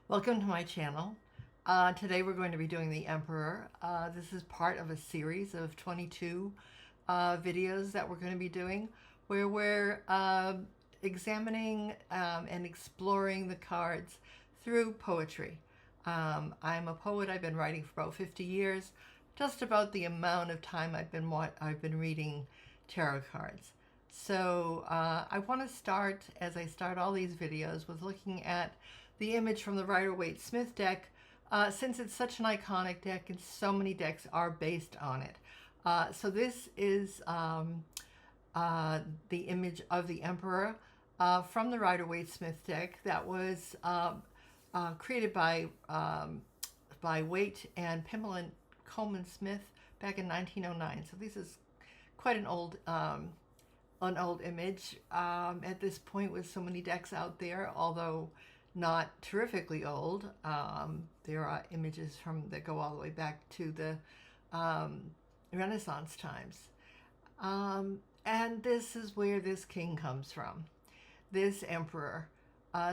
Welcome to my channel. Today we're going to be doing the Emperor. This is part of a series of 22 videos that we're going to be doing where we're examining and exploring the cards through poetry. I'm a poet. I've been writing for about 50 years, just about the amount of time I've been reading tarot cards. So I want to start, as I start all these videos, with looking at the image from the Rider-Waite-Smith deck, since it's such an iconic deck and so many decks are based on it. So this is the image of the Emperor from the Rider-Waite-Smith deck that was created by Waite and Pamela Coleman Smith back in 1909. So this is quite an old image at this point, with so many decks out there, although not terrifically old. There are images that go all the way back to the Renaissance times. And this is where this king comes from. This emperor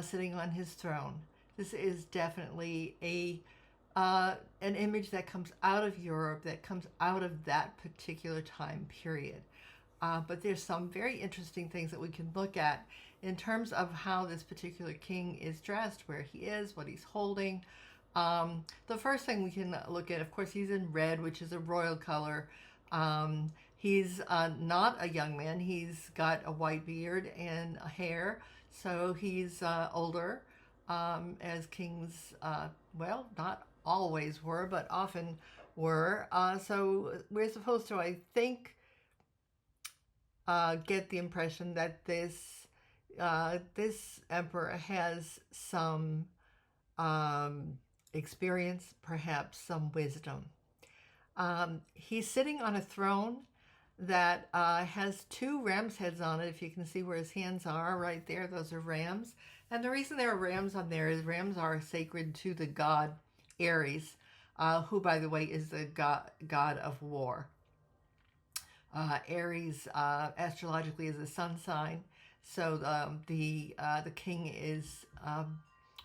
sitting on his throne. This is definitely an image that comes out of Europe, that comes out of that particular time period. But there's some very interesting things that we can look at in terms of how this particular king is dressed, where he is, what he's holding. The first thing we can look at, of course, he's in red, which is a royal color. He's not a young man. He's got a white beard and hair, so he's older, as kings, well, not always were, but often were. So we're supposed to, I think, get the impression that this emperor has some experience, perhaps some wisdom. He's sitting on a throne that has two ram's heads on it. If you can see where his hands are right there, those are rams. And the reason there are rams on there is rams are sacred to the god Ares, who, by the way, is the god of war. Aries astrologically is a sun sign, so the king is,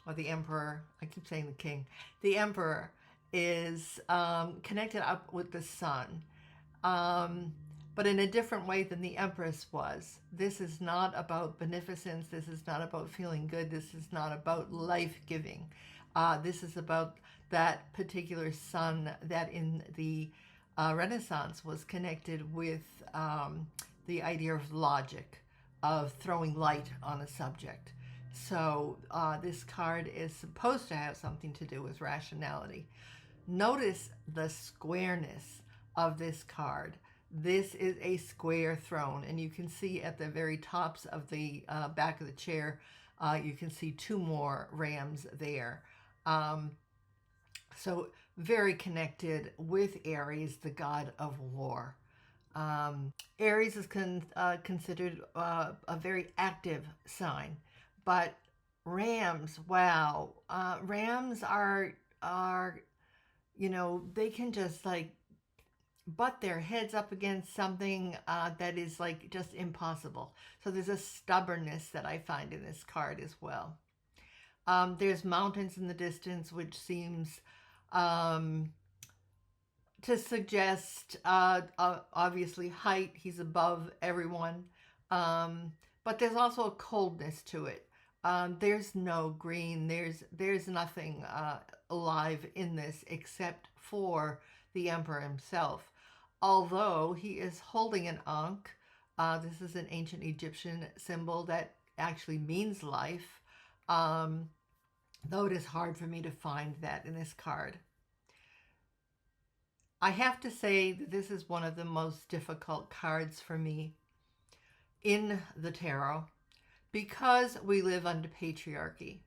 or the emperor, I keep saying the king, the emperor is connected up with the sun, but in a different way than the empress was. This is not about beneficence. This is not about feeling good. This is not about life-giving. This is about that particular sun that in the Renaissance was connected with the idea of logic, of throwing light on a subject. So this card is supposed to have something to do with rationality. Notice the squareness of this card. This is a square throne, and you can see at the very tops of the back of the chair, you can see two more rams there. So very connected with Aries, the god of war. Aries is considered a very active sign, but rams, wow, rams are, you know, they can just like butt their heads up against something that is like just impossible. So there's a stubbornness that I find in this card as well. There's mountains in the distance, which seems to suggest obviously height. He's above everyone, but there's also a coldness to it. There's no green, there's nothing alive in this except for the emperor himself, although he is holding an ankh. This is an ancient Egyptian symbol that actually means life, though it is hard for me to find that in this card. I have to say that this is one of the most difficult cards for me in the tarot, because we live under patriarchy.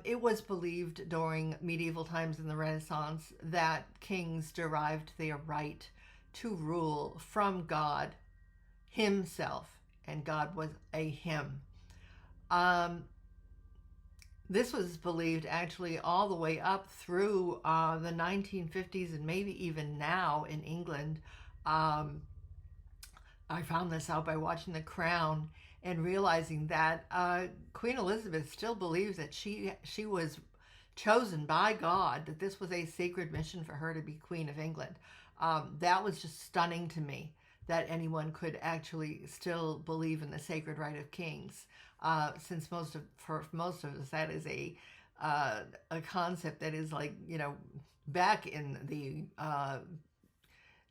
It was believed during medieval times in the Renaissance that kings derived their right to rule from God himself, and God was a him. This was believed actually all the way up through the 1950s, and maybe even now in England. I found this out by watching The Crown and realizing that Queen Elizabeth still believes that she was chosen by God, that this was a sacred mission for her to be Queen of England. That was just stunning to me, that anyone could actually still believe in the sacred right of kings, since for most of us that is a concept that is like, back in the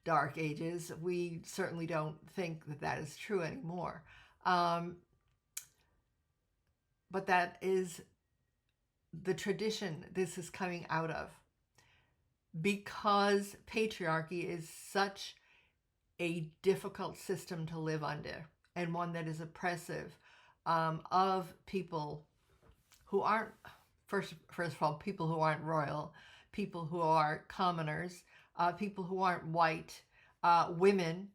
Dark Ages. We certainly don't think that that is true anymore. But that is the tradition this is coming out of, because patriarchy is such a difficult system to live under, and one that is oppressive, of people who aren't, first of all, people who aren't royal, people who are commoners, people who aren't white, women.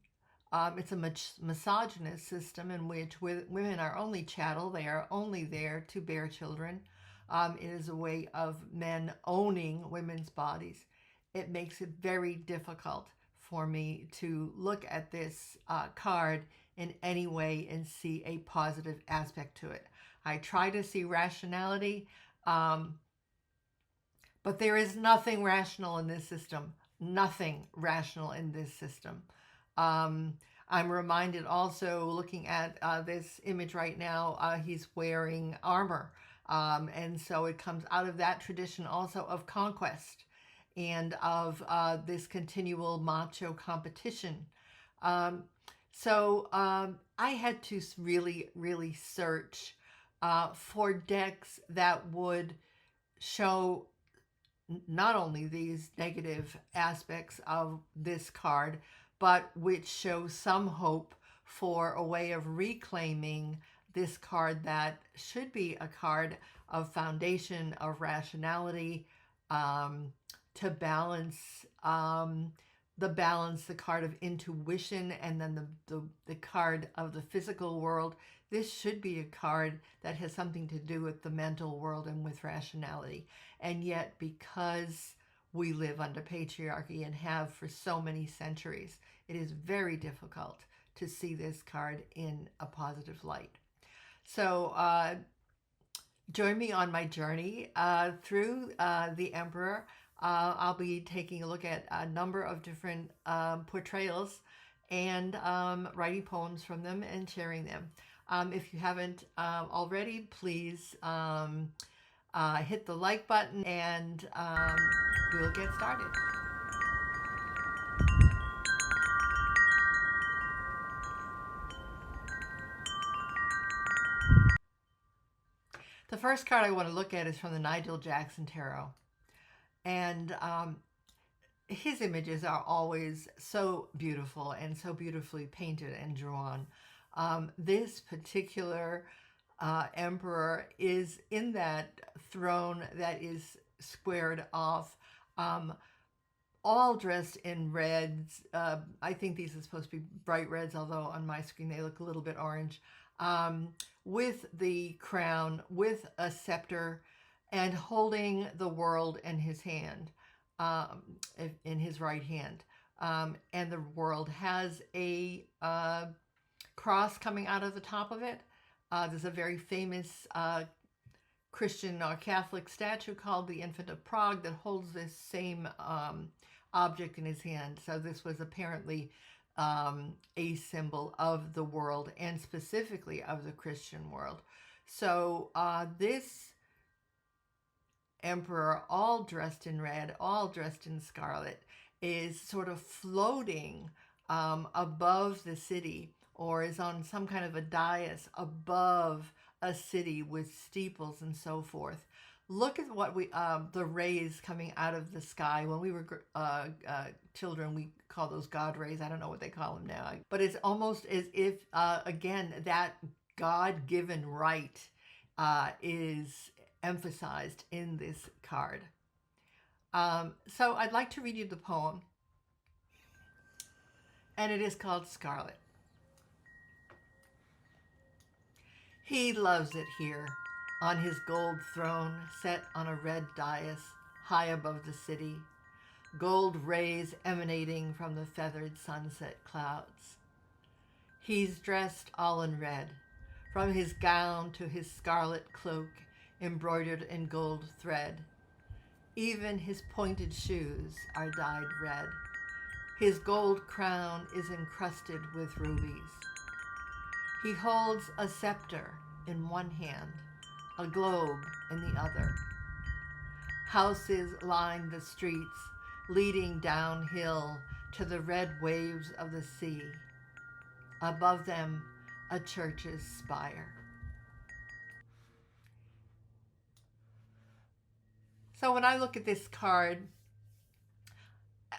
It's a misogynist system in which women are only chattel. They are only there to bear children. It is a way of men owning women's bodies. It makes it very difficult for me to look at this card in any way and see a positive aspect to it. I try to see rationality, but there is nothing rational in this system. Nothing rational in this system. I'm reminded also, looking at this image right now, he's wearing armor. And so it comes out of that tradition also of conquest and of this continual macho competition. So I had to really, really search for decks that would show not only these negative aspects of this card, but which show some hope for a way of reclaiming this card that should be a card of foundation, of rationality, to balance the card of intuition, and then the card of the physical world. This should be a card that has something to do with the mental world and with rationality. And yet, because we live under patriarchy and have for so many centuries, it is very difficult to see this card in a positive light. So join me on my journey through the Emperor. I'll be taking a look at a number of different portrayals and writing poems from them and sharing them. If you haven't already, please hit the like button, and we'll get started. The first card I want to look at is from the Nigel Jackson Tarot. And his images are always so beautiful and so beautifully painted and drawn. This particular emperor is in that throne that is squared off, all dressed in reds. I think these are supposed to be bright reds, although on my screen they look a little bit orange. With the crown, with a scepter, and holding the world in his hand, in his right hand. And the world has a cross coming out of the top of it. There's a very famous Christian or Catholic statue called the Infant of Prague that holds this same object in his hand. So this was apparently a symbol of the world, and specifically of the Christian world. So this emperor, all dressed in red, all dressed in scarlet, is sort of floating above the city, or is on some kind of a dais above a city with steeples and so forth. Look at what the rays coming out of the sky. When we were children, we call those God rays. I don't know what they call them now. But it's almost as if, again, that God-given right is emphasized in this card. So I'd like to read you the poem. And it is called Scarlet. He loves it here, on his gold throne, set on a red dais, high above the city, gold rays emanating from the feathered sunset clouds. He's dressed all in red, from his gown to his scarlet cloak, embroidered in gold thread. Even his pointed shoes are dyed red. His gold crown is encrusted with rubies. He holds a scepter in one hand, a globe in the other. Houses line the streets, leading downhill to the red waves of the sea. Above them, a church's spire. So when I look at this card,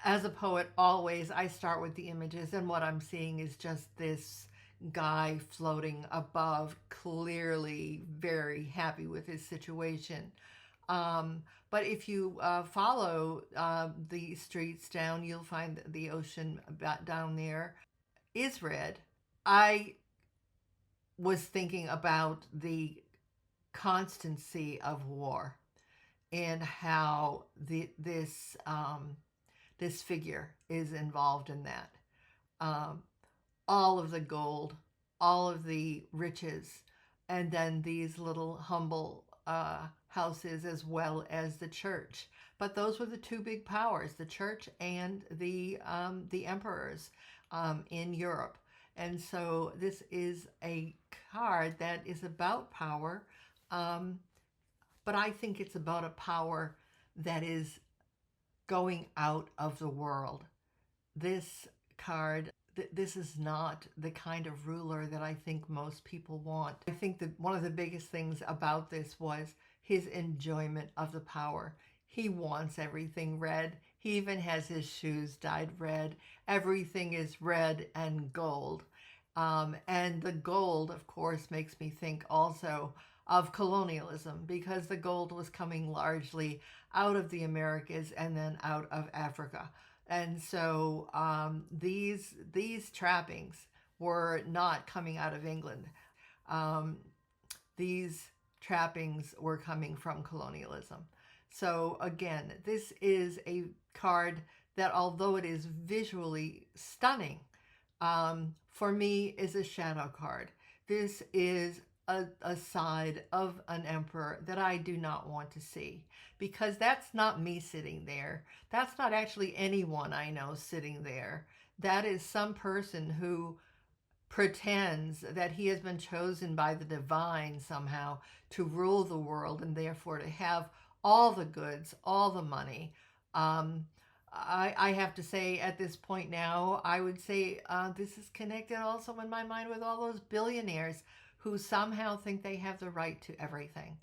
as a poet, always I start with the images, and what I'm seeing is just this guy floating above, clearly very happy with his situation. But if you follow the streets down, you'll find the ocean down there is red. I was thinking about the constancy of war and how this figure is involved in that. All of the gold, all of the riches, and then these little humble houses as well as the church. But those were the two big powers, the church and the emperors in Europe. And so this is a card that is about power, but I think it's about a power that is going out of the world. This card, this is not the kind of ruler that I think most people want. I think that one of the biggest things about this was his enjoyment of the power. He wants everything red. He even has his shoes dyed red. Everything is red and gold. And the gold, of course, makes me think also of colonialism, because the gold was coming largely out of the Americas and then out of Africa. And so these trappings were not coming out of England. These trappings were coming from colonialism. So again, this is a card that, although it is visually stunning, for me is a shadow card. This is a side of an emperor that I do not want to see, because that's not me sitting there. That's not actually anyone I know sitting there. That is some person who pretends that he has been chosen by the divine somehow to rule the world, and therefore to have all the goods, all the money. I have to say at this point now, I would say this is connected also in my mind with all those billionaires who somehow think they have the right to everything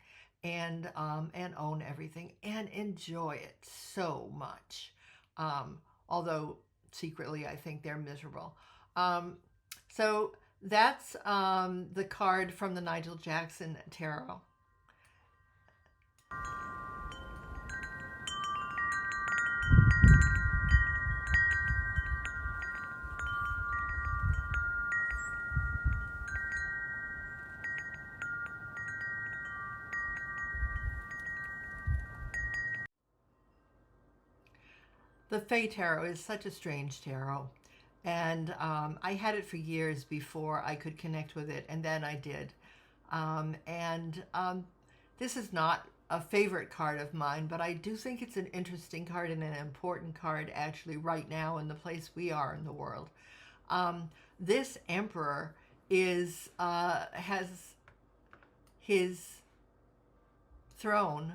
and own everything and enjoy it so much. Although secretly I think they're miserable. So that's the card from the Nigel Jackson Tarot. The Fey Tarot is such a strange tarot, and I had it for years before I could connect with it, and then I did. This is not a favorite card of mine, but I do think it's an interesting card and an important card actually right now in the place we are in the world. This emperor has his throne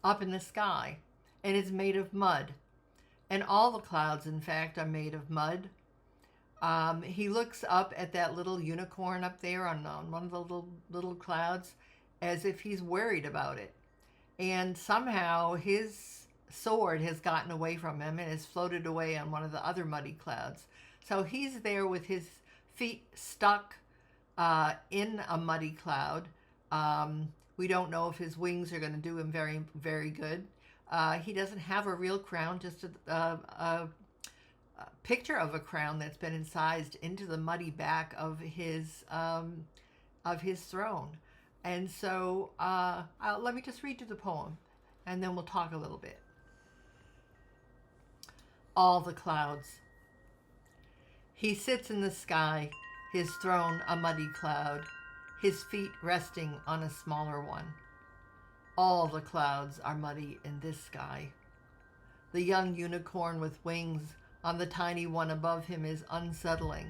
up in the sky, and it's made of mud. And all the clouds, in fact, are made of mud. He looks up at that little unicorn up there on one of the little clouds as if he's worried about it. And somehow his sword has gotten away from him and has floated away on one of the other muddy clouds. So he's there with his feet stuck in a muddy cloud. We don't know if his wings are going to do him very, very good. He doesn't have a real crown, just a picture of a crown that's been incised into the muddy back of his throne. And so let me just read you the poem, and then we'll talk a little bit. All the clouds. He sits in the sky, his throne a muddy cloud, his feet resting on a smaller one. All the clouds are muddy in this sky. The young unicorn with wings on the tiny one above him is unsettling.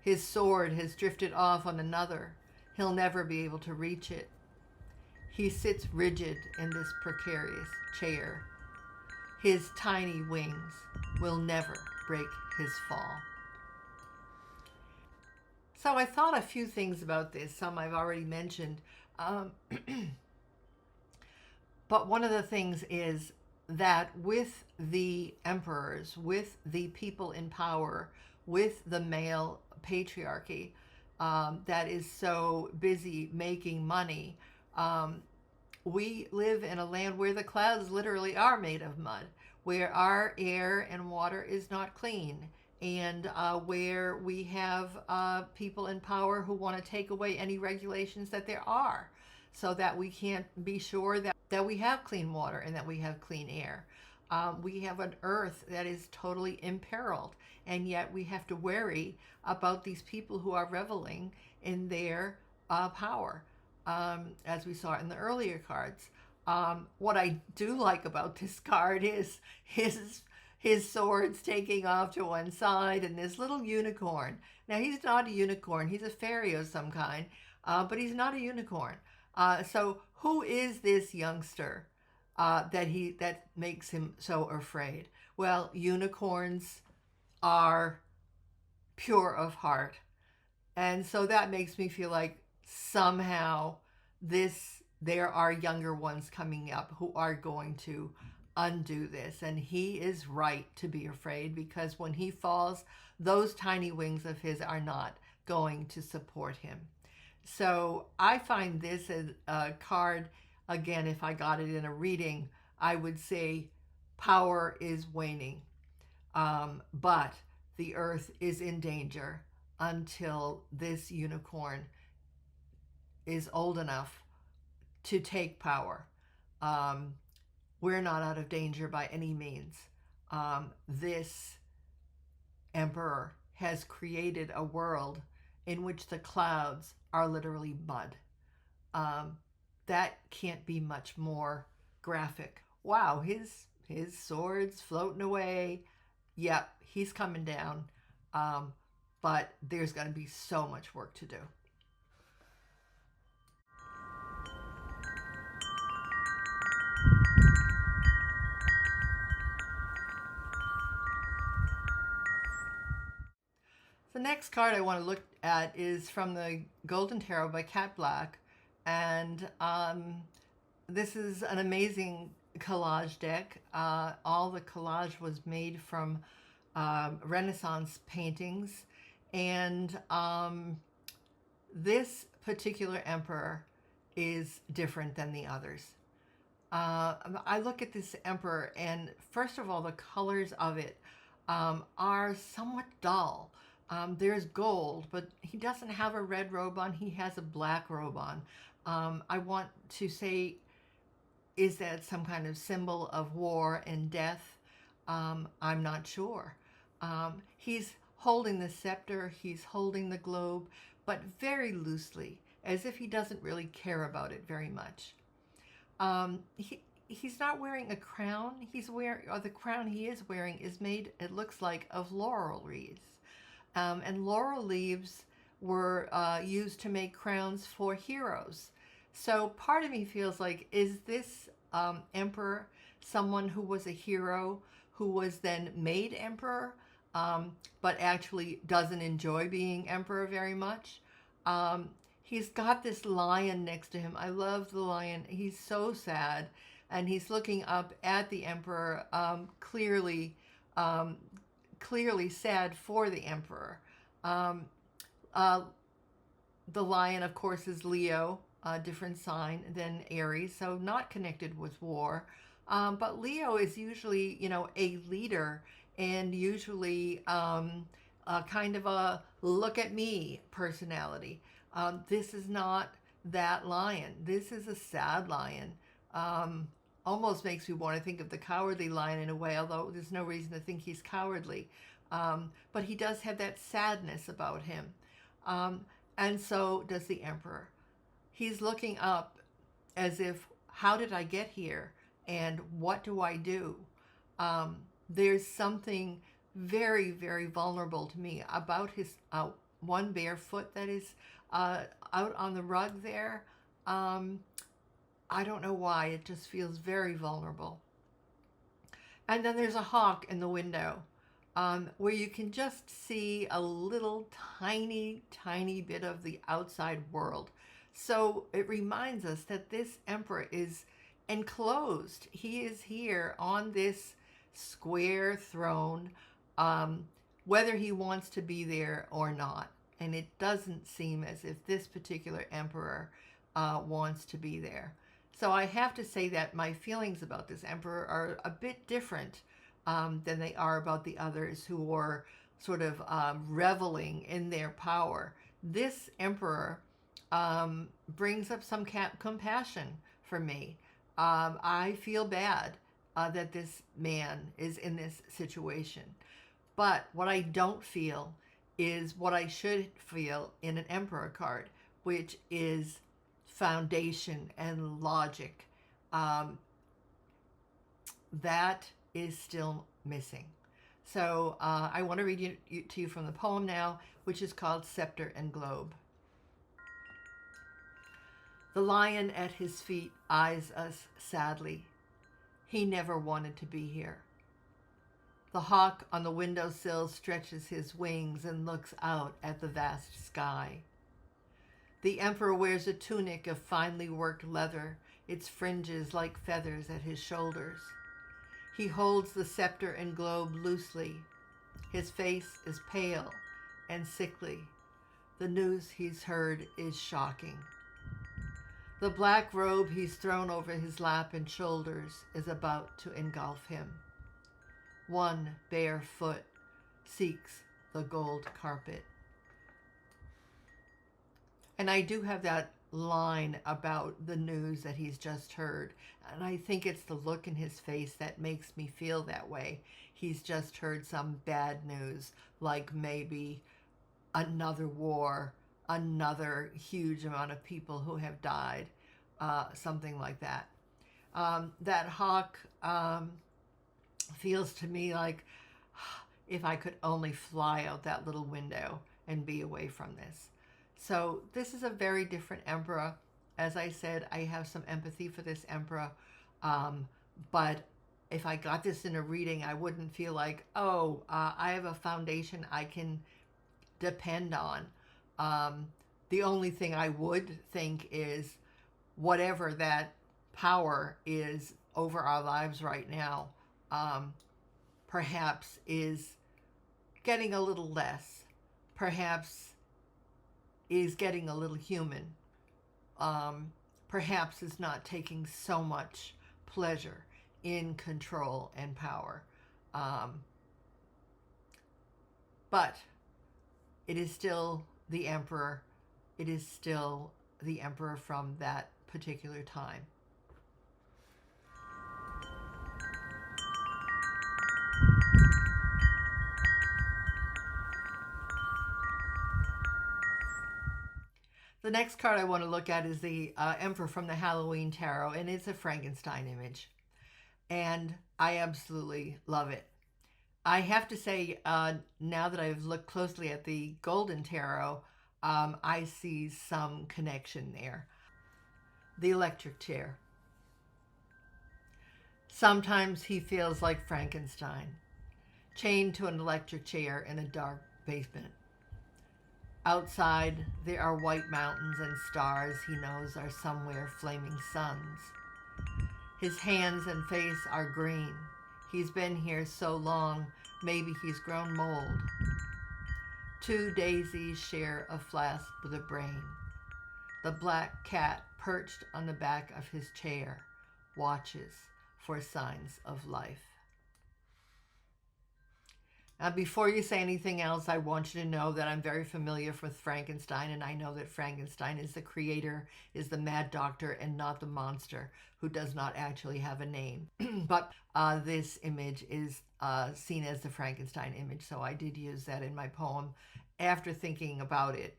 His sword has drifted off on another. He'll never be able to reach it. He sits rigid in this precarious chair. His tiny wings will never break his fall. So I thought a few things about this. Some I've already mentioned. But one of the things is that with the emperors, with the people in power, with the male patriarchy that is so busy making money, we live in a land where the clouds literally are made of mud, where our air and water is not clean, and where we have people in power who want to take away any regulations that there are, so that we can't be sure that we have clean water and that we have clean air. We have an earth that is totally imperiled, and yet we have to worry about these people who are reveling in their power, as we saw in the earlier cards. What I do like about this card is his sword's taking off to one side, and this little unicorn. Now, he's not a unicorn. He's a fairy of some kind, but he's not a unicorn. So who is this youngster that makes him so afraid? Well, unicorns are pure of heart. And so that makes me feel like somehow there are younger ones coming up who are going to undo this. And he is right to be afraid, because when he falls, those tiny wings of his are not going to support him. So I find this as a card, again, if I got it in a reading, I would say power is waning, but the earth is in danger until this unicorn is old enough to take power. We're not out of danger by any means. This emperor has created a world in which the clouds are literally mud. That can't be much more graphic. Wow, his sword's floating away. Yep, he's coming down. But there's going to be so much work to do. The next card I want to look at is from the Golden Tarot by Cat Black, and this is an amazing collage deck. All the collage was made from Renaissance paintings, and this particular emperor is different than the others. I look at this emperor, and first of all, the colors of it are somewhat dull. There's gold, but he doesn't have a red robe on. He has a black robe on. I want to say, is that some kind of symbol of war and death? I'm not sure. He's holding the scepter, he's holding the globe, but very loosely, as if he doesn't really care about it very much. He's not wearing a crown. The crown he is wearing is made, it looks like, of laurel wreaths. And laurel leaves were used to make crowns for heroes. So part of me feels like, is this emperor someone who was a hero who was then made emperor, but actually doesn't enjoy being emperor very much? He's got this lion next to him. I love the lion. He's so sad, and he's looking up at the emperor, clearly sad for the emperor. The lion, of course, is Leo, a different sign than Aries, so not connected with war. But Leo is usually, a leader, and usually kind of a look at me personality. This is not that lion. This is a sad lion. Almost makes me want to think of the cowardly lion in a way, although there's no reason to think he's cowardly. But he does have that sadness about him. And so does the emperor. He's looking up as if, how did I get here? And what do I do? There's something very, very vulnerable to me about his one bare foot that is out on the rug there. I don't know why, it just feels very vulnerable. And then there's a hawk in the window where you can just see a little tiny, tiny bit of the outside world. So it reminds us that this emperor is enclosed. He is here on this square throne, whether he wants to be there or not. And it doesn't seem as if this particular emperor wants to be there. So I have to say that my feelings about this emperor are a bit different than they are about the others who are sort of reveling in their power. This emperor brings up some compassion for me. I feel bad that this man is in this situation. But what I don't feel is what I should feel in an emperor card, which is foundation and logic. That is still missing. So I want to read to you from the poem now, which is called Sceptre and Globe. The lion at his feet eyes us sadly. He never wanted to be here. The hawk on the windowsill stretches his wings and looks out at the vast sky. The emperor wears a tunic of finely worked leather, its fringes like feathers at his shoulders. He holds the scepter and globe loosely. His face is pale and sickly. The news he's heard is shocking. The black robe he's thrown over his lap and shoulders is about to engulf him. One bare foot seeks the gold carpet. And I do have that line about the news that he's just heard. And I think it's the look in his face that makes me feel that way. He's just heard some bad news, like maybe another war, another huge amount of people who have died, something like that. That hawk feels to me like if I could only fly out that little window and be away from this. So this is a very different emperor. As I said, I have some empathy for this emperor. But if I got this in a reading, I wouldn't feel like, oh, I have a foundation I can depend on. The only thing I would think is whatever that power is over our lives right now, perhaps is getting a little less, perhaps is getting a little human, perhaps is not taking so much pleasure in control and power. But it is still the emperor. It is still the emperor from that particular time. The next card I want to look at is the Emperor from the Halloween Tarot, and it's a Frankenstein image. And I absolutely love it. I have to say, now that I've looked closely at the Golden Tarot, I see some connection there. The electric chair. Sometimes he feels like Frankenstein, chained to an electric chair in a dark basement. Outside, there are white mountains and stars he knows are somewhere flaming suns. His hands and face are green. He's been here so long, maybe he's grown mold. Two daisies share a flask with a brain. The black cat, perched on the back of his chair, watches for signs of life. Now, before you say anything else, I want you to know that I'm very familiar with Frankenstein, and I know that Frankenstein is the creator, is the mad doctor, and not the monster who does not actually have a name. But this image is seen as the Frankenstein image, so I did use that in my poem after thinking about it,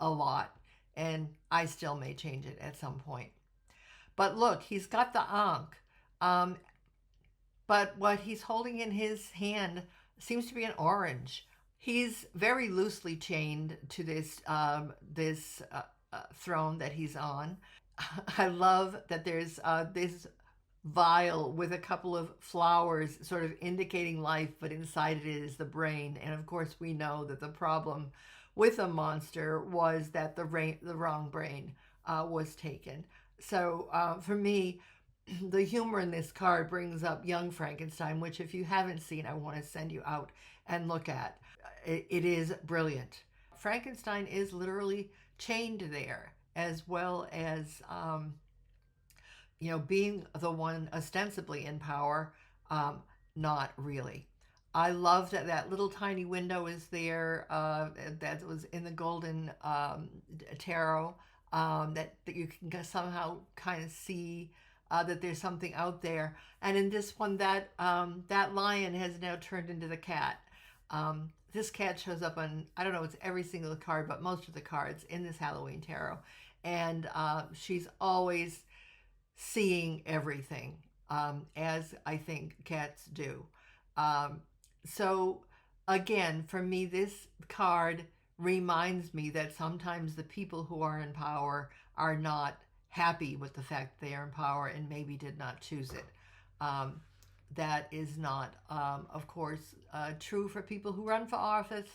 a lot, and I still may change it at some point. But look, he's got the Ankh. Um, but what he's holding in his hand seems to be an orange. He's very loosely chained to this throne that he's on. I love that there's this vial with a couple of flowers sort of indicating life, but inside it is the brain. And of course, we know that the problem with a monster was that the wrong brain was taken. So for me, the humor in this card brings up Young Frankenstein, which, if you haven't seen, I want to send you out and look at. It is brilliant. Frankenstein is literally chained there, as well as being the one ostensibly in power, not really. I love that that little tiny window is there, that was in the golden tarot, that you can somehow kind of see that there's something out there. And in this one, that lion has now turned into the cat. This cat shows up on, I don't know, it's every single card, but most of the cards in this Halloween tarot. And she's always seeing everything, as I think cats do. So again, for me, this card reminds me that sometimes the people who are in power are not happy with the fact they are in power and maybe did not choose it. That is not, of course, true for people who run for office.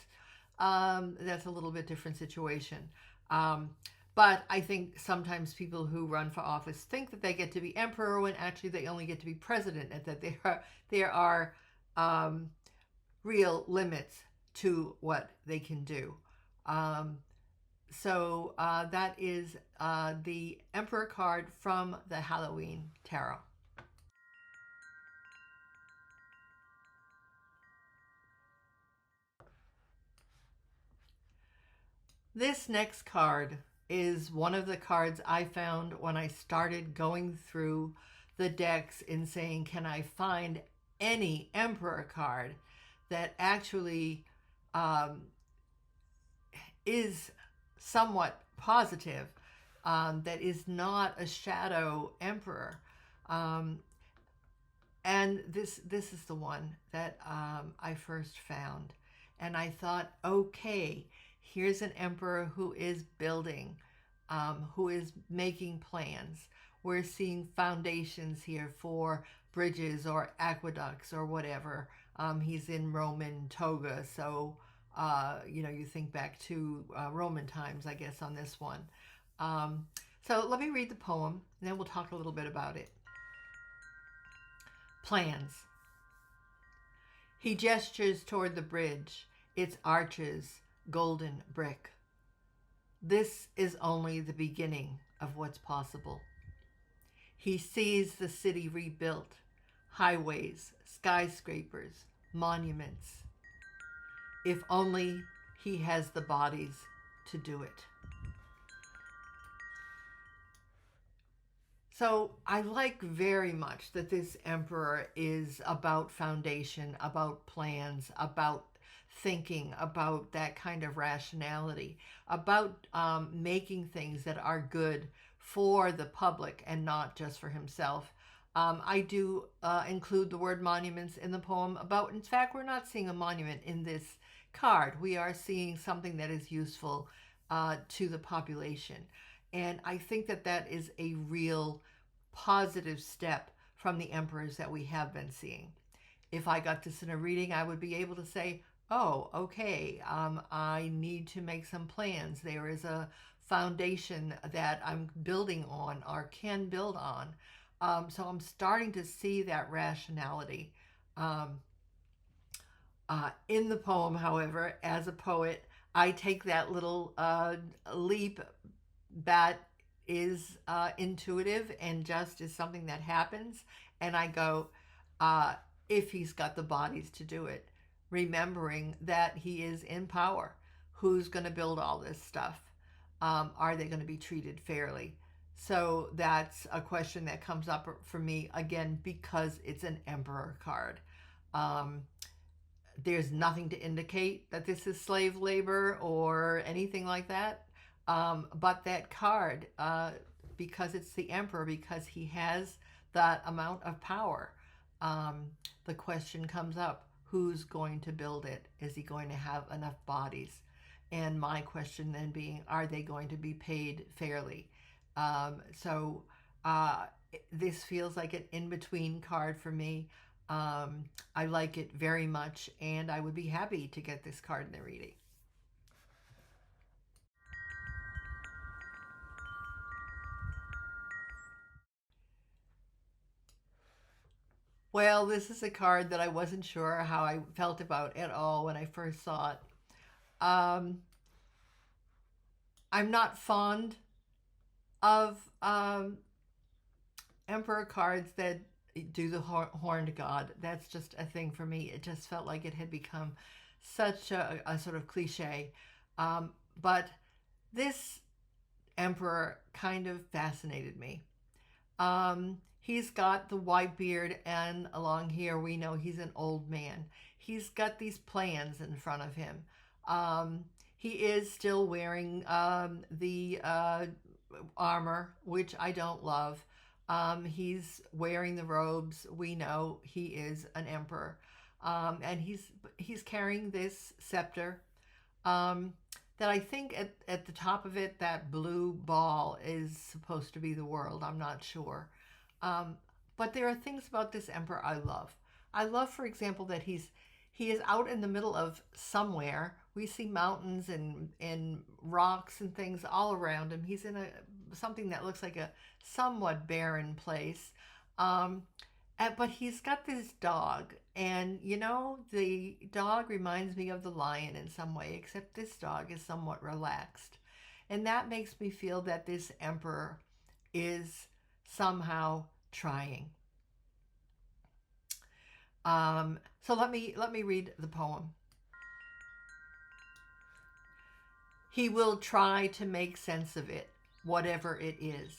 That's a little bit different situation. But I think sometimes people who run for office think that they get to be emperor when actually they only get to be president, and that there are real limits to what they can do. So that is the Emperor card from the Halloween Tarot. This next card is one of the cards I found when I started going through the decks and saying, can I find any Emperor card that actually is somewhat positive, that is not a shadow Emperor. And this is the one that I first found. And I thought, okay, here's an emperor who is building, who is making plans. We're seeing foundations here for bridges or aqueducts or whatever. He's in Roman toga, so you think back to Roman times, I guess, on this one. So let me read the poem, and then we'll talk a little bit about it. Plans. He gestures toward the bridge, its arches golden brick. This is only the beginning of what's possible. He sees the city rebuilt, highways, skyscrapers, monuments. If only he has the bodies to do it. So I like very much that this emperor is about foundation, about plans, about thinking, about that kind of rationality, about making things that are good for the public and not just for himself. I do include the word monuments in the poem. In fact, we're not seeing a monument in this card. We are seeing something that is useful to the population. And I think that that is a real positive step from the emperors that we have been seeing. If I got this in a reading, I would be able to say, oh, okay, I need to make some plans. There is a foundation that I'm building on or can build on. So I'm starting to see that rationality. In the poem, however, as a poet, I take that little leap that is intuitive and just is something that happens. And I go, if he's got the bodies to do it, remembering that he is in power. Who's going to build all this stuff? Are they going to be treated fairly? So that's a question that comes up for me, again, because it's an emperor card. There's nothing to indicate that this is slave labor or anything like that. But that card because it's the emperor, because he has that amount of power. The question comes up, who's going to build it? Is he going to have enough bodies? And my question then being, are they going to be paid fairly? So this feels like an in-between card for me. I like it very much, and I would be happy to get this card in the reading. Well, this is a card that I wasn't sure how I felt about at all when I first saw it. I'm not fond of Emperor cards that do the horned god. That's just a thing for me. It just felt like it had become such a sort of cliche. But this emperor kind of fascinated me. He's got the white beard, and along here we know he's an old man. He's got these plans in front of him. He is still wearing the armor, which I don't love. He's wearing the robes. We know he is an emperor. And he's carrying this scepter that I think at the top of it, that blue ball is supposed to be the world. I'm not sure. But there are things about this emperor I love. I love, for example, that he is out in the middle of somewhere. We see mountains and rocks and things all around him. He's in something that looks like a somewhat barren place. But he's got this dog, and the dog reminds me of the lion in some way, except this dog is somewhat relaxed. And that makes me feel that this emperor is somehow trying. So let me read the poem. He will try to make sense of it, whatever it is.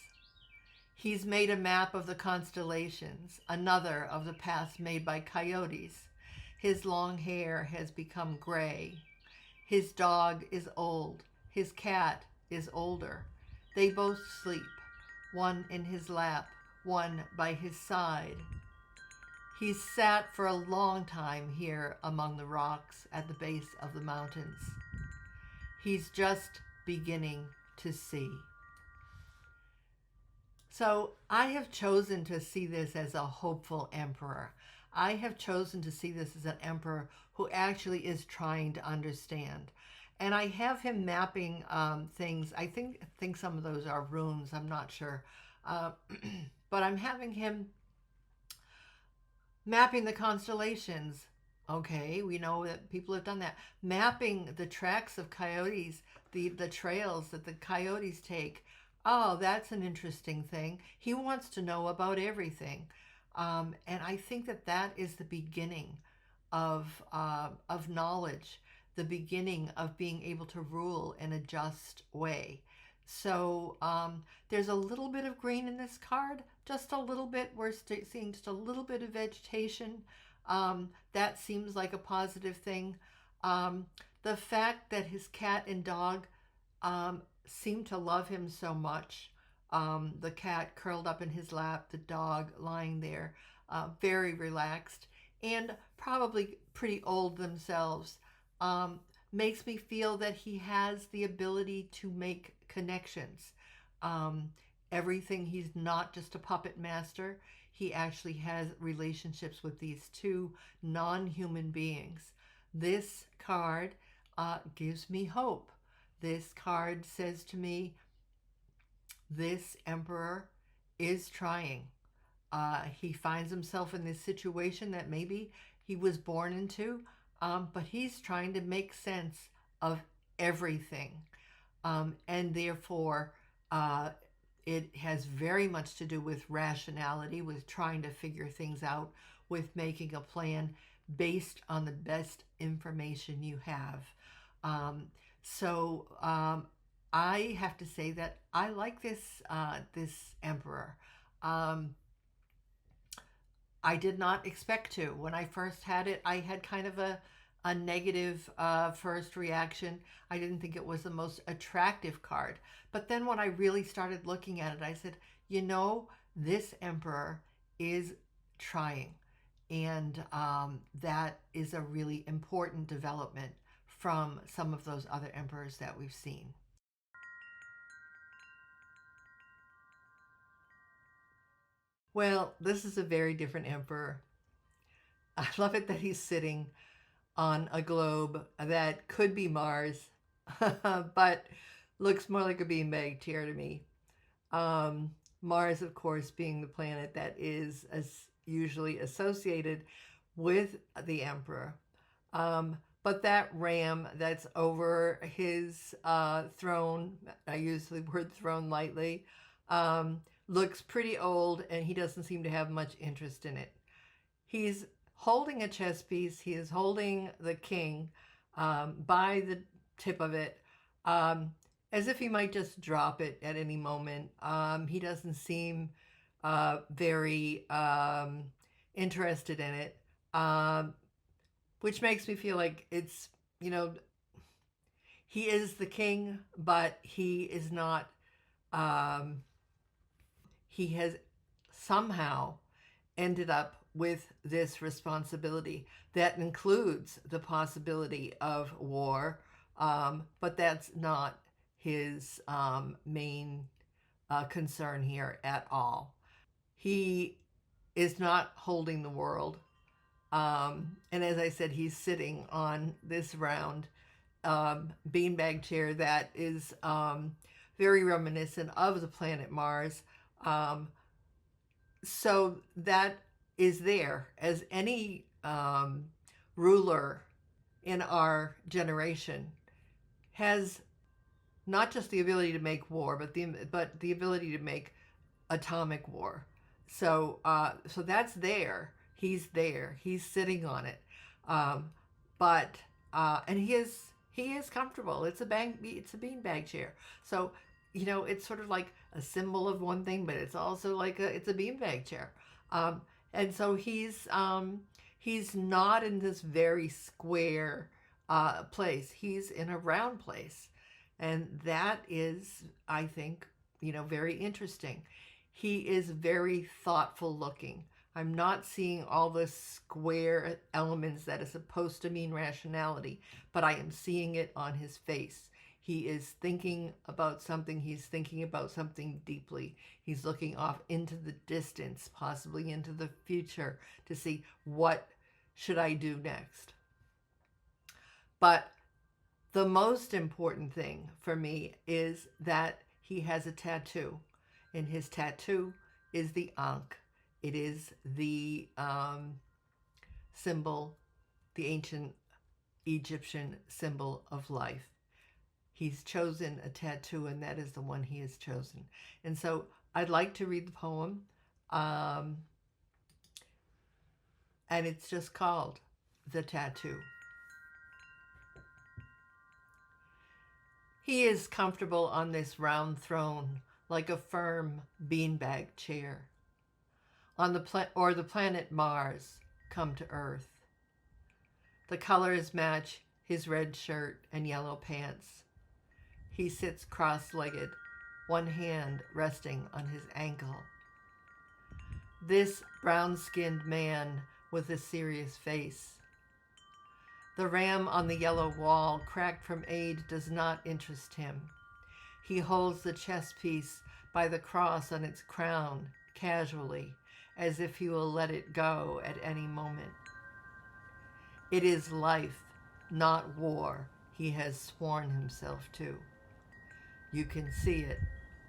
He's made a map of the constellations, another of the paths made by coyotes. His long hair has become gray. His dog is old. His cat is older. They both sleep, one in his lap, one by his side. He's sat for a long time here among the rocks at the base of the mountains. He's just beginning to see. So I have chosen to see this as a hopeful emperor. I have chosen to see this as an emperor who actually is trying to understand. And I have him mapping things. I think some of those are runes. I'm not sure. But I'm having him mapping the constellations. Okay, we know that people have done that. Mapping the tracks of coyotes, the trails that the coyotes take. Oh, that's an interesting thing. He wants to know about everything. And I think that is the beginning of knowledge, the beginning of being able to rule in a just way. So there's a little bit of green in this card, just a little bit. We're seeing just a little bit of vegetation. That seems like a positive thing. The fact that his cat and dog seem to love him so much. The cat curled up in his lap, the dog lying there, very relaxed, and probably pretty old themselves, makes me feel that he has the ability to make connections. Everything, he's not just a puppet master. He actually has relationships with these two non-human beings. This card gives me hope. This card says to me, this emperor is trying. He finds himself in this situation that maybe he was born into, but he's trying to make sense of everything. And therefore, it has very much to do with rationality, with trying to figure things out, with making a plan based on the best information you have. So I have to say that I like this emperor. I did not expect to. When I first had it, I had kind of a a negative first reaction. I didn't think it was the most attractive card. But then when I really started looking at it, I said, you know, this emperor is trying. And that is a really important development from some of those other emperors that we've seen. Well, this is a very different emperor. I love it that he's sitting on a globe that could be Mars, but looks more like a beanbag chair to me. Mars, of course, being the planet that is usually associated with the emperor. But that ram that's over his throne, I use the word throne lightly, looks pretty old, and he doesn't seem to have much interest in it. He's holding a chess piece. He is holding the king by the tip of it, as if he might just drop it at any moment. He doesn't seem very interested in it, which makes me feel like it's, you know, he is the king, but he is not, he has somehow ended up with this responsibility that includes the possibility of war, but that's not his main concern here at all. He is not holding the world. And as I said, he's sitting on this round beanbag chair that is very reminiscent of the planet Mars. So that is there as any ruler in our generation has not just the ability to make war, but the ability to make atomic war. So so that's there. He's there. He's sitting on it. But and he is comfortable. It's a beanbag chair. So you know, it's sort of like a symbol of one thing, but it's also like it's a beanbag chair. And so he's not in this very square place. He's in a round place, and that is, I think, you know, very interesting. He is very thoughtful looking. I'm not seeing all the square elements that is supposed to mean rationality, but I am seeing it on his face. He is thinking about something. He's thinking about something deeply. He's looking off into the distance, possibly into the future, to see what should I do next. But the most important thing for me is that he has a tattoo, and his tattoo is the Ankh. It is the symbol, the ancient Egyptian symbol of life. He's chosen a tattoo, and that is the one he has chosen. And so I'd like to read the poem, and it's just called The Tattoo. He is comfortable on this round throne like a firm beanbag chair. On the planet Mars, come to Earth. The colors match his red shirt and yellow pants. He sits cross-legged, one hand resting on his ankle. This brown-skinned man with a serious face. The ram on the yellow wall, cracked from age, does not interest him. He holds the chess piece by the cross on its crown, casually, as if he will let it go at any moment. It is life, not war, he has sworn himself to. You can see it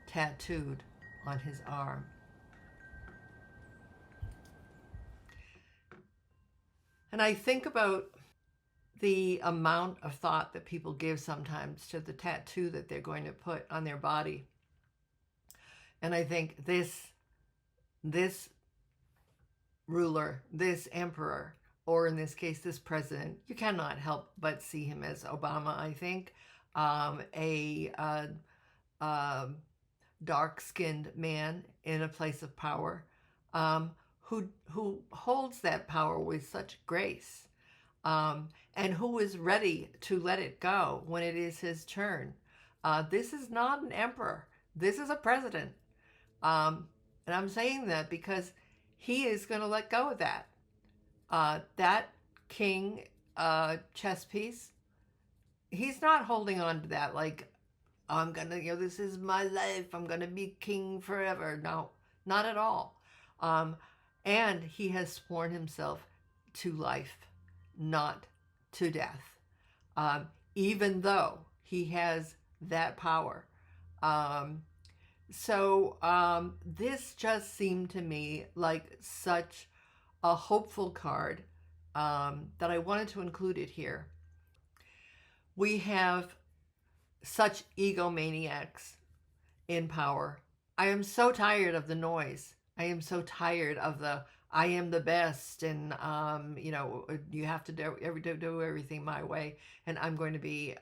tattooed on his arm. And I think about the amount of thought that people give sometimes to the tattoo that they're going to put on their body. And I think this ruler, this emperor, or in this case, this president, you cannot help but see him as Obama, I think, a dark-skinned man in a place of power, who holds that power with such grace. and who is ready to let it go when it is his turn. This is not an emperor. This is a president. And I'm saying that because he is going to let go of that. That king chess piece, he's not holding on to that like, I'm going to, this is my life. I'm going to be king forever. No, not at all. And he has sworn himself to life, not to death, even though he has that power. So this just seemed to me like such a hopeful card that I wanted to include it here. We have such egomaniacs in power. I am so tired of the noise. I am so tired of the I am the best, and you have to do everything my way, and I'm going to be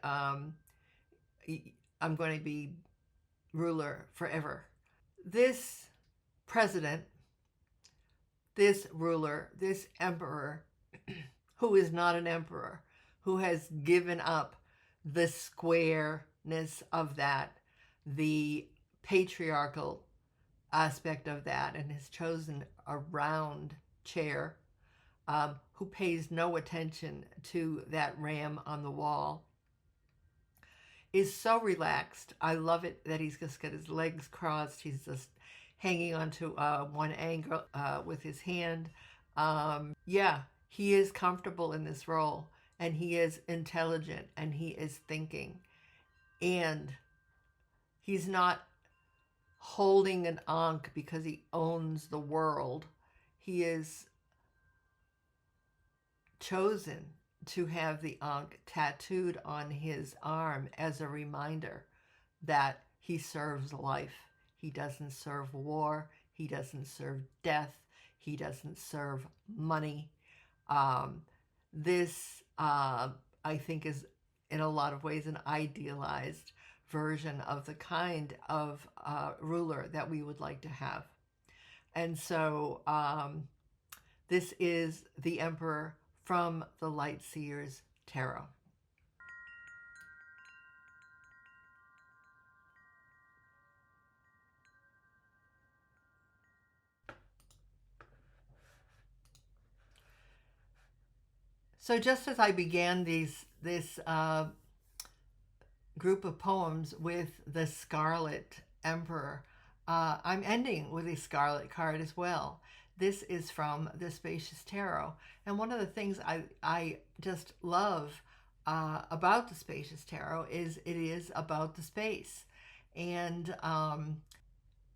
ruler forever. This president, this ruler, this emperor, who is not an emperor, who has given up the squareness of that, the patriarchal aspect of that, and has chosen a round chair, who pays no attention to that ram on the wall, is so relaxed. I love it that he's just got his legs crossed. He's just hanging onto one angle with his hand. Yeah, he is comfortable in this role, and he is intelligent, and he is thinking, and he's not holding an ankh because he owns the world. He is chosen to have the ankh tattooed on his arm as a reminder that he serves life. He doesn't serve war. He doesn't serve death. He doesn't serve money. This, I think, is in a lot of ways an idealized version of the kind of ruler that we would like to have. And so this is the Emperor from the Lightseers Tarot. So just as I began this group of poems with the Scarlet Emperor, I'm ending with a Scarlet card as well. This is from the Spacious Tarot. And one of the things I just love about the Spacious Tarot is it is about the space. And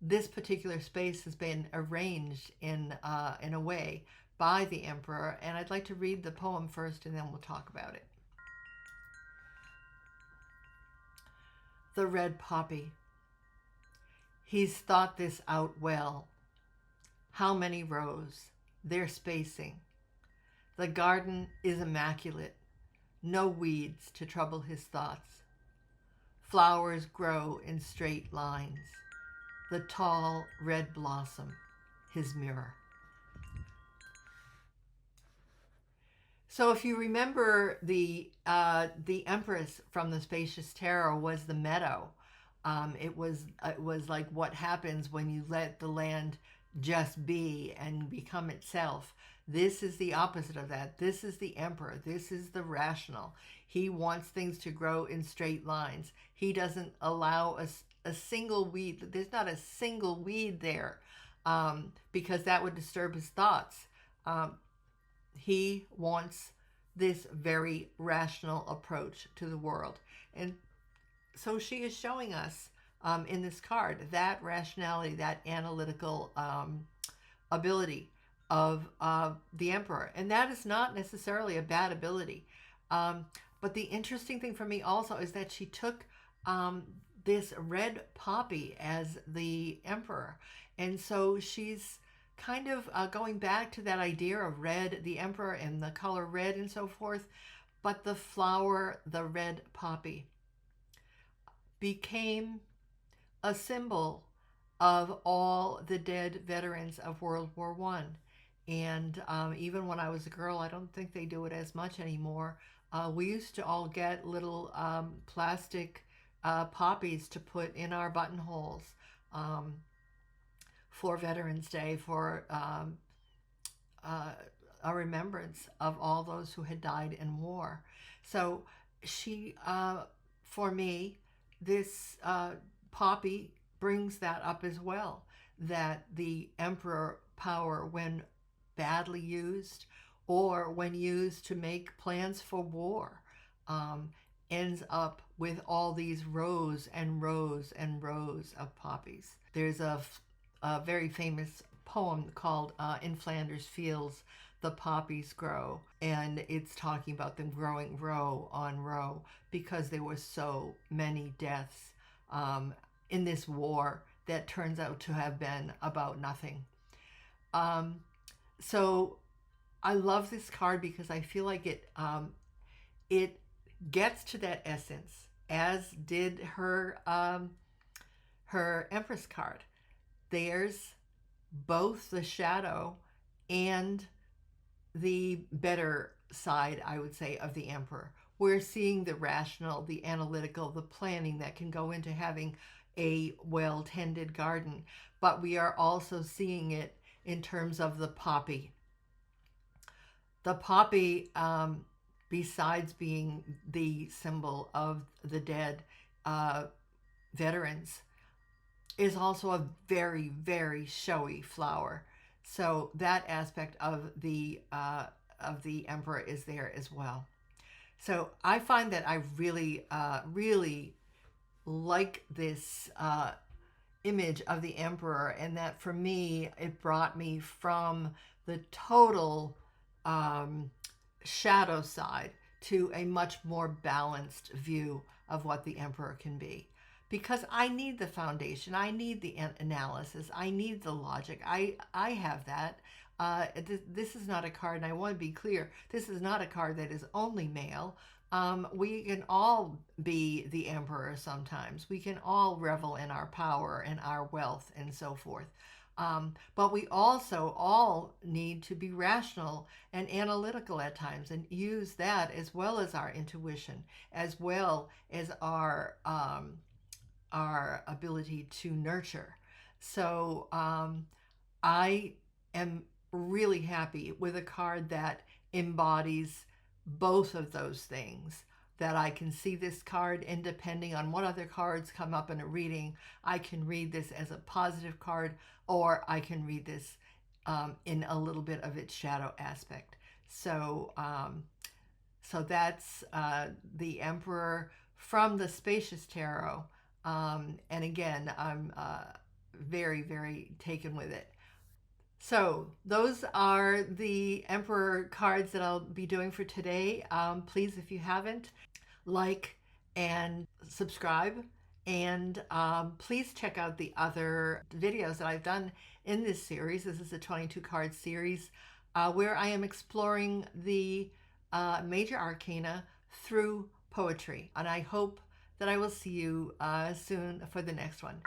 this particular space has been arranged in a way by the Emperor. And I'd like to read the poem first, and then we'll talk about it. The Red Poppy. He's thought this out well. How many rows? Their spacing. The garden is immaculate. No weeds to trouble his thoughts. Flowers grow in straight lines. The tall red blossom, his mirror. So if you remember, the Empress from the Spacious Tarot was the meadow. It was like what happens when you let the land just be and become itself. This is the opposite of that. This is the Emperor. This is the rational. He wants things to grow in straight lines. He doesn't allow a single weed. There's not a single weed there, because that would disturb his thoughts. He wants this very rational approach to the world. And so she is showing us in this card that rationality, that analytical ability of the Emperor. And that is not necessarily a bad ability. But the interesting thing for me also is that she took this red poppy as the Emperor. And so she's kind of going back to that idea of red, the Emperor and the color red and so forth. But the flower, the red poppy, became a symbol of all the dead veterans of World War I. And even when I was a girl, I don't think they do it as much anymore. We used to all get little plastic poppies to put in our buttonholes um, for Veterans Day, for uh, a remembrance of all those who had died in war. So she, for me, this poppy brings that up as well, that the emperor power, when badly used or when used to make plans for war, um, ends up with all these rows and rows and rows of poppies. There's a very famous poem called In Flanders Fields, the Poppies Grow, and it's talking about them growing row on row because there were so many deaths in this war that turns out to have been about nothing. So I love this card because I feel like it gets to that essence, as did her Empress card. There's both the shadow and the better side, I would say, of the Emperor. We're seeing the rational, the analytical, the planning that can go into having a well-tended garden, but we are also seeing it in terms of the poppy. The poppy, besides being the symbol of the dead veterans, is also a very, very showy flower. So that aspect of the emperor is there as well. So I find that I really, really like this image of the emperor, and that for me, it brought me from the total shadow side to a much more balanced view of what the emperor can be. Because I need the foundation, I need the analysis, I need the logic. I have that. This is not a card, and I want to be clear, this is not a card that is only male. We can all be the emperor sometimes. We can all revel in our power and our wealth and so forth. But we also all need to be rational and analytical at times and use that as well as our intuition, as well as our ability to nurture. So I am really happy with a card that embodies both of those things, that I can see this card, and depending on what other cards come up in a reading, I can read this as a positive card, or I can read this in a little bit of its shadow aspect. So so that's the Emperor from the Spacious Tarot. And again, I'm very, very taken with it. So those are the Emperor cards that I'll be doing for today. Please, if you haven't, like and subscribe. And please check out the other videos that I've done in this series. This is a 22 card series where I am exploring the Major Arcana through poetry. And I hope that I will see you soon for the next one.